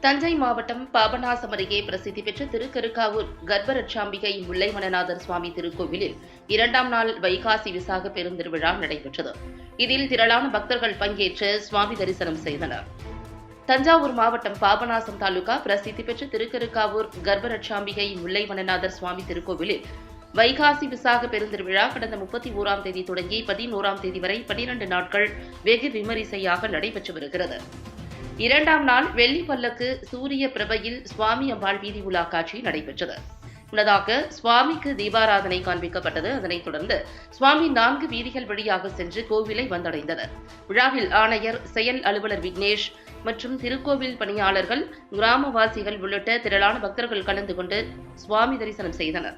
தஞ்சை மாவட்டம் பாபநாசம் அருகே பிரசித்தி பெற்ற திருக்கருக்காவூர் கர்ப்பரட்சாம்பிகை முல்லைமணநாதர் சுவாமி திருக்கோவிலில் 2ஆம் நாள் வைகாசி விசாக பெருந்திருவிழா நடைபெற்றது. இதில் திரளான பக்தர்கள் பங்கேற்று சுவாமி தரிசனம் செய்தனர். தஞ்சாவூர் மாவட்டம் பாபநாசம் தாலுகா பிரசித்தி பெற்ற திருக்கருக்காவூர் கர்ப்பரட்சாம்பிகை முல்லைமணநாதர் சுவாமி திருக்கோவிலில் வைகாசி விசாக பெருந்திருவிழா கடந்த 31ஆம் தேதி தொடங்கி 11ஆம் தேதி வரை 12 நாட்கள் வெகு விமரிசையாக நடைபெற்று வருகிறது. 2ஆம் நாள் வெள்ளி பல்லக்கு சூரிய பிரபையில் சுவாமி அம்பாள் வீதி உலா காட்சி நடைபெற்றது. முன்னதாக சுவாமிக்கு தீபாராதனை காண்பிக்கப்பட்டது. அதனைத் தொடர்ந்து சுவாமி 4 வீதிகள் வழியாக சென்று கோவிலை வந்தடைந்தனர். விழாவில் ஆணையர், செயல் அலுவலர் விக்னேஷ் மற்றும் திருக்கோவில் பணியாளர்கள், கிராமவாசிகள் உள்ளிட்ட திரளான பக்தர்கள் கலந்து கொண்டு சுவாமி தரிசனம் செய்தனர்.